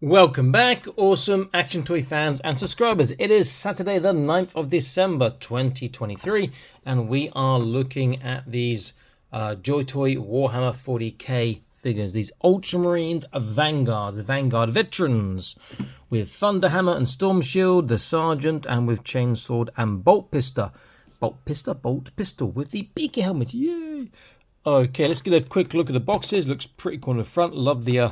Welcome back, awesome action toy fans and subscribers. It is Saturday the 9th of December 2023 and we are looking at these Joytoy Warhammer 40k figures, these Ultramarines Vanguard Veterans with Thunderhammer and Storm Shield, the Sergeant, and with Chainsword and Bolt Pistol with the beaky helmet. Yay! Okay, let's get a quick look at the boxes. Looks pretty cool in the front. Love the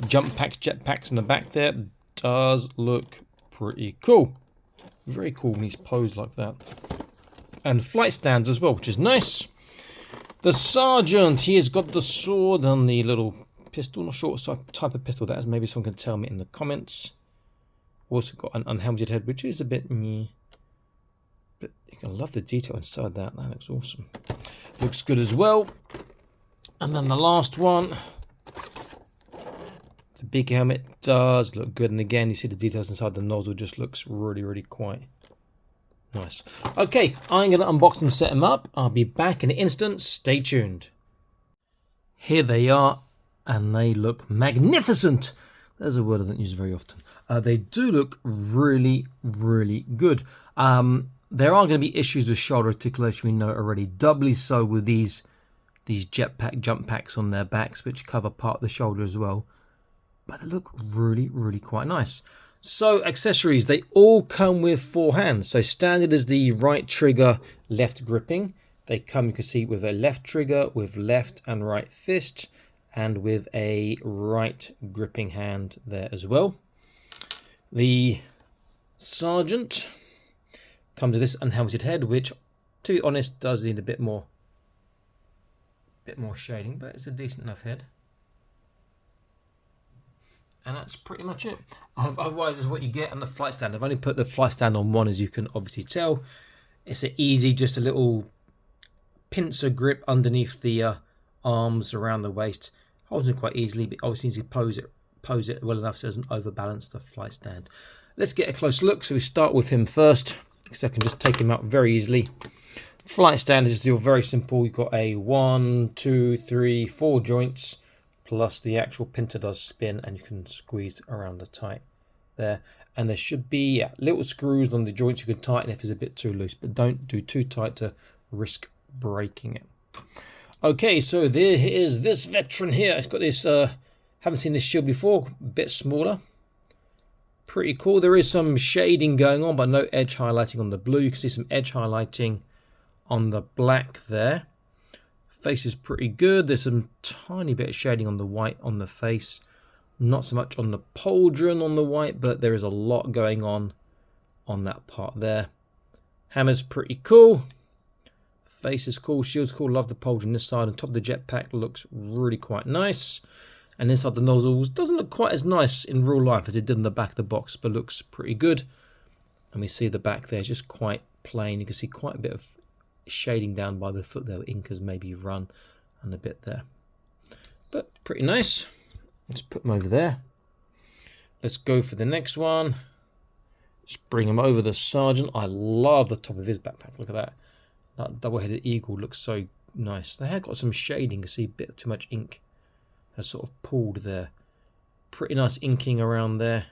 jump packs, jet packs in the back there. Does look pretty cool. Very cool when he's posed like that. And flight stands as well, which is nice. The Sergeant, he has got the sword and the little pistol. Not sure what type of pistol that is. Maybe someone can tell me in the comments. Also got an unhelmeted head, which is a bit but you can love the detail inside that. That looks awesome. Looks good as well. And then the last one. The big helmet does look good, and again you see the details inside the nozzle just looks really quite nice. Okay, I'm going to unbox and set them up. I'll be back in an instant. Stay tuned. Here they are, and they look magnificent. There's a word I don't use very often. They do look really good. There are going to be issues with shoulder articulation, we know it already. Doubly so with these jetpack jump packs on their backs, which cover part of the shoulder as well. But they look really quite nice. So accessories, they all come with 4 hands. So standard is the right trigger, left gripping. They come, you can see, with a left trigger, with left and right fist, and with a right gripping hand there as well. The Sergeant comes with this unhelmeted head, which, to be honest, does need a bit more shading, but it's a decent enough head. And that's pretty much it. Otherwise, is what you get on the flight stand. I've only put the flight stand on one, as you can obviously tell. It's an easy, just a little pincer grip underneath the arms around the waist. Holds it quite easily, but obviously needs to pose it well enough so it doesn't overbalance the flight stand. Let's get a close look. So we start with him first, so I can just take him out very easily. Flight stand is still very simple. You've got a 1, 2, 3, 4 joints. Plus the actual pincer does spin and you can squeeze around the tight there. And there should be little screws on the joints you can tighten if it's a bit too loose, but don't do too tight to risk breaking it. Okay, so there is this veteran here. It's got this, haven't seen this shield before, a bit smaller. Pretty cool. There is some shading going on, but no edge highlighting on the blue. You can see some edge highlighting on the black there. Face is pretty good. There's some tiny bit of shading on the white on the face. Not so much on the pauldron on the white, but there is a lot going on that part there. Hammer's pretty cool. Face is cool. Shield's cool. Love the pauldron this side. On top of the jetpack looks really quite nice. And inside the nozzles doesn't look quite as nice in real life as it did in the back of the box, but looks pretty good. And we see the back there is just quite plain. You can see quite a bit of shading down by the foot there, where ink has maybe run and a bit there, but pretty nice. Let's put them over there. Let's go for the next one. Just bring him over. The Sergeant, I love the top of his backpack. Look at that. That double-headed eagle looks so nice. They have got some shading. You can see a bit too much ink has sort of pulled there. Pretty nice inking around there.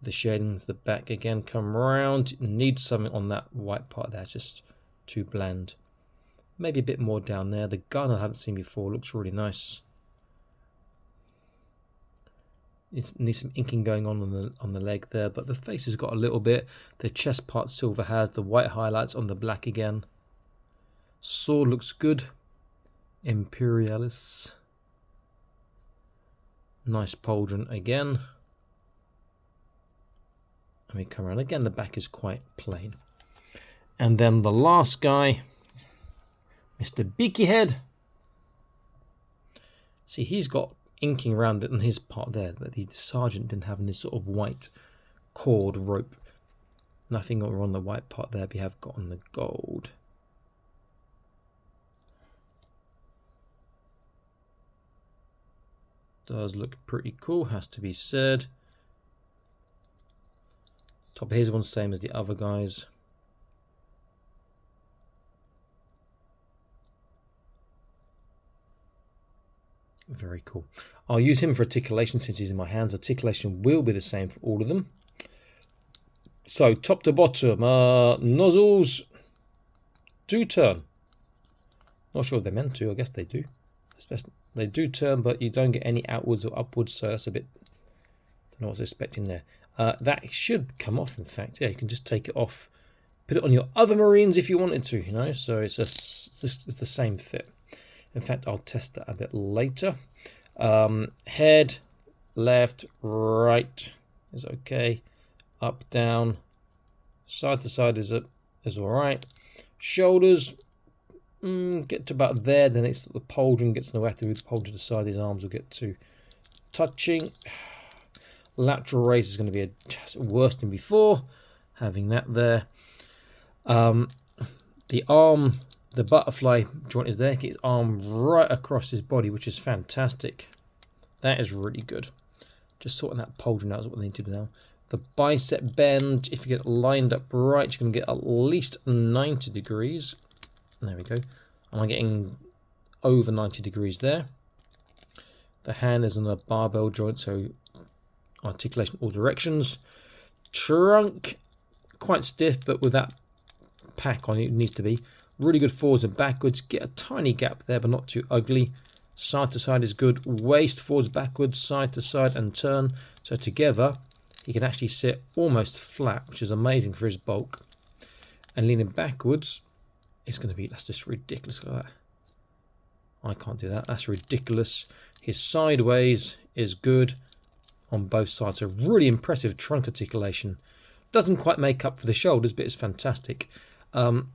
The shadings, the back again come around. Need something on that white part there, just too bland. Maybe a bit more down there. The gun I haven't seen before looks really nice. It needs some inking going on the leg there, but the face has got a little bit. The chest part silver has the white highlights on the black again. Sword looks good. Imperialis. Nice pauldron again. And we come around again. The back is quite plain. And then the last guy, Mr. Beaky Head. See, he's got inking around it in his part there that the Sergeant didn't have in this sort of white cord rope. Nothing on the white part there, but you have got on the gold. Does look pretty cool, has to be said. Top of his one's same as the other guys. Very cool. I'll use him for articulation since he's in my hands. Articulation will be the same for all of them. So top to bottom, nozzles do turn. Not sure if they're meant to. I guess they do. They do turn, but you don't get any outwards or upwards, so that's a bit... don't know what I was expecting there. That should come off, in fact. Yeah, you can just take it off, put it on your other Marines if you wanted to, you know. So it's it's the same fit. In fact, I'll test that a bit later. Head, left, right is okay. Up, down, side to side is all right. Shoulders, get to about there. Then it's the pauldron gets no active with the pauldron to the side. His arms will get to touching. Lateral raise is going to be worse than before. Having that there. The arm, the butterfly joint is there. Get his arm right across his body, which is fantastic. That is really good. Just sorting that pauldron out is what they need to do now. The bicep bend, if you get it lined up right, you can get at least 90 degrees. There we go. Am I getting over 90 degrees there? The hand is on the barbell joint, so articulation all directions. Trunk, quite stiff, but with that pack on it needs to be. Really good forwards and backwards. Get a tiny gap there, but not too ugly. Side to side is good. Waist forwards, backwards, side to side, and turn. So together, he can actually sit almost flat, which is amazing for his bulk. And leaning backwards, it's going to be, that's just ridiculous. Look at that. I can't do that. That's ridiculous. His sideways is good on both sides. So really impressive trunk articulation. Doesn't quite make up for the shoulders, but it's fantastic. I'm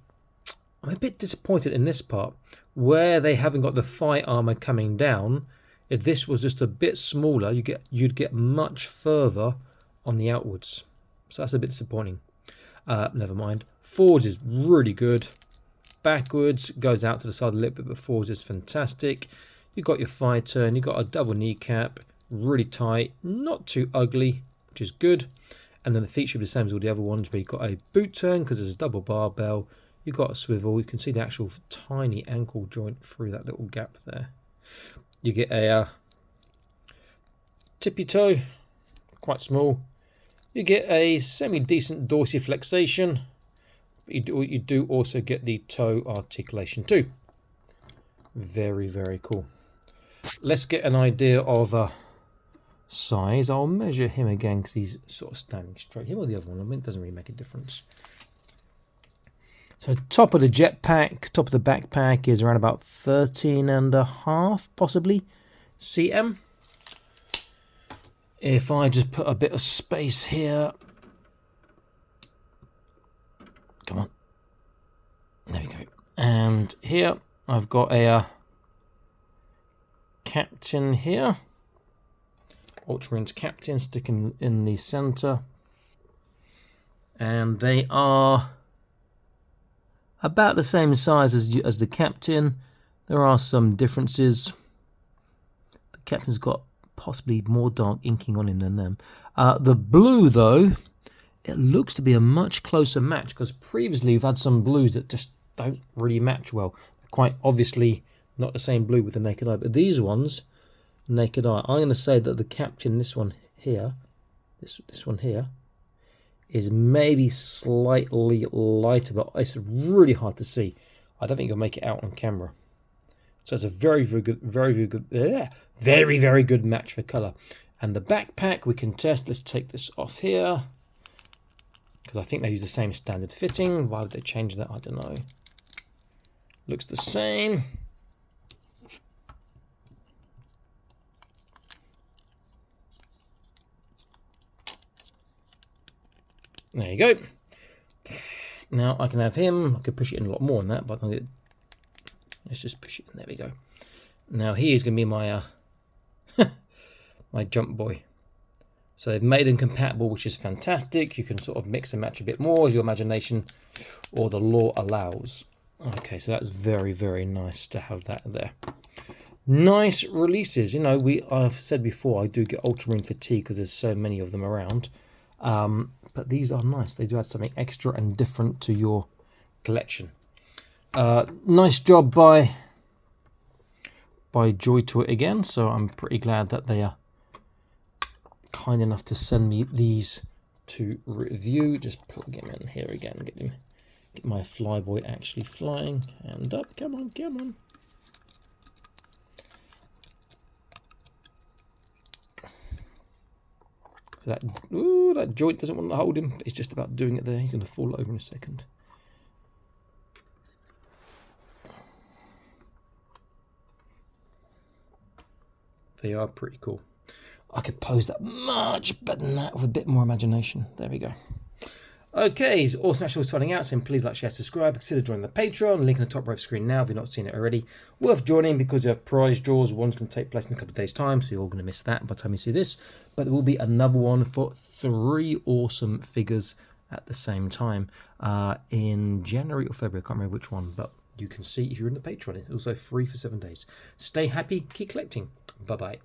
a bit disappointed in this part where they haven't got the thigh armor coming down. If this was just a bit smaller, you'd get much further on the outwards. So that's a bit disappointing. Never mind. Forwards is really good. Backwards goes out to the side a little bit, but forwards is fantastic. You've got your thigh turn. You've got a double kneecap. Really tight. Not too ugly, which is good. And then the feet should be the same as all the other ones, where you've got a boot turn because there's a double barbell. You've got a swivel. You can see the actual tiny ankle joint through that little gap there. You get a tippy toe, quite small. You get a semi-decent dorsiflexation. You do also get the toe articulation too. Very, very cool. Let's get an idea of size. I'll measure him again because he's sort of standing straight. Him or the other one, I mean, it doesn't really make a difference. So top of the jetpack, top of the backpack is around about 13.5 possibly cm. If I just put a bit of space here, come on, there we go. And here I've got a captain here, Ultramarines captain sticking in the center, and they are about the same size as the captain. There are some differences. The captain's got possibly more dark inking on him than them. The blue, though, it looks to be a much closer match, because previously we've had some blues that just don't really match well. They're quite obviously not the same blue with the naked eye, but these ones, naked eye, I'm going to say that the captain, this one here, this one here, is maybe slightly lighter, but it's really hard to see. I don't think you'll make it out on camera. So it's a very, very good, very good match for colour. And the backpack we can test. Let's take this off here, because I think they use the same standard fitting. Why would they change that? I don't know. Looks the same. There you go. Now I can have him. I could push it in a lot more than that, but let's just push it in. There we go. Now he is going to be my my jump boy. So they've made them compatible, which is fantastic. You can sort of mix and match a bit more as your imagination or the law allows. Okay, so that's very, very nice to have that there. Nice releases. You know, I've said before, I do get Ultramarine fatigue because there's so many of them around. But these are nice. They do add something extra and different to your collection. Nice job by by Joytoy again, so I'm pretty glad that they are kind enough to send me these to review. Just plug him in here again, get my flyboy actually flying, and up, come on, come on. So that joint doesn't want to hold him. It's just about doing it there. He's going to fall over in a second. They are pretty cool. I could pose that much better than that with a bit more imagination. There we go. Okay, so awesome actually signing out, saying please like, share, subscribe, consider joining the Patreon, link in the top right screen now if you've not seen it already. Worth joining because you have prize draws. One's going to take place in a couple of days' time, so you're all going to miss that by the time you see this. But there will be another one for 3 awesome figures at the same time in January or February. I can't remember which one, but you can see if you're in the Patreon. It's also free for 7 days. Stay happy, keep collecting. Bye-bye.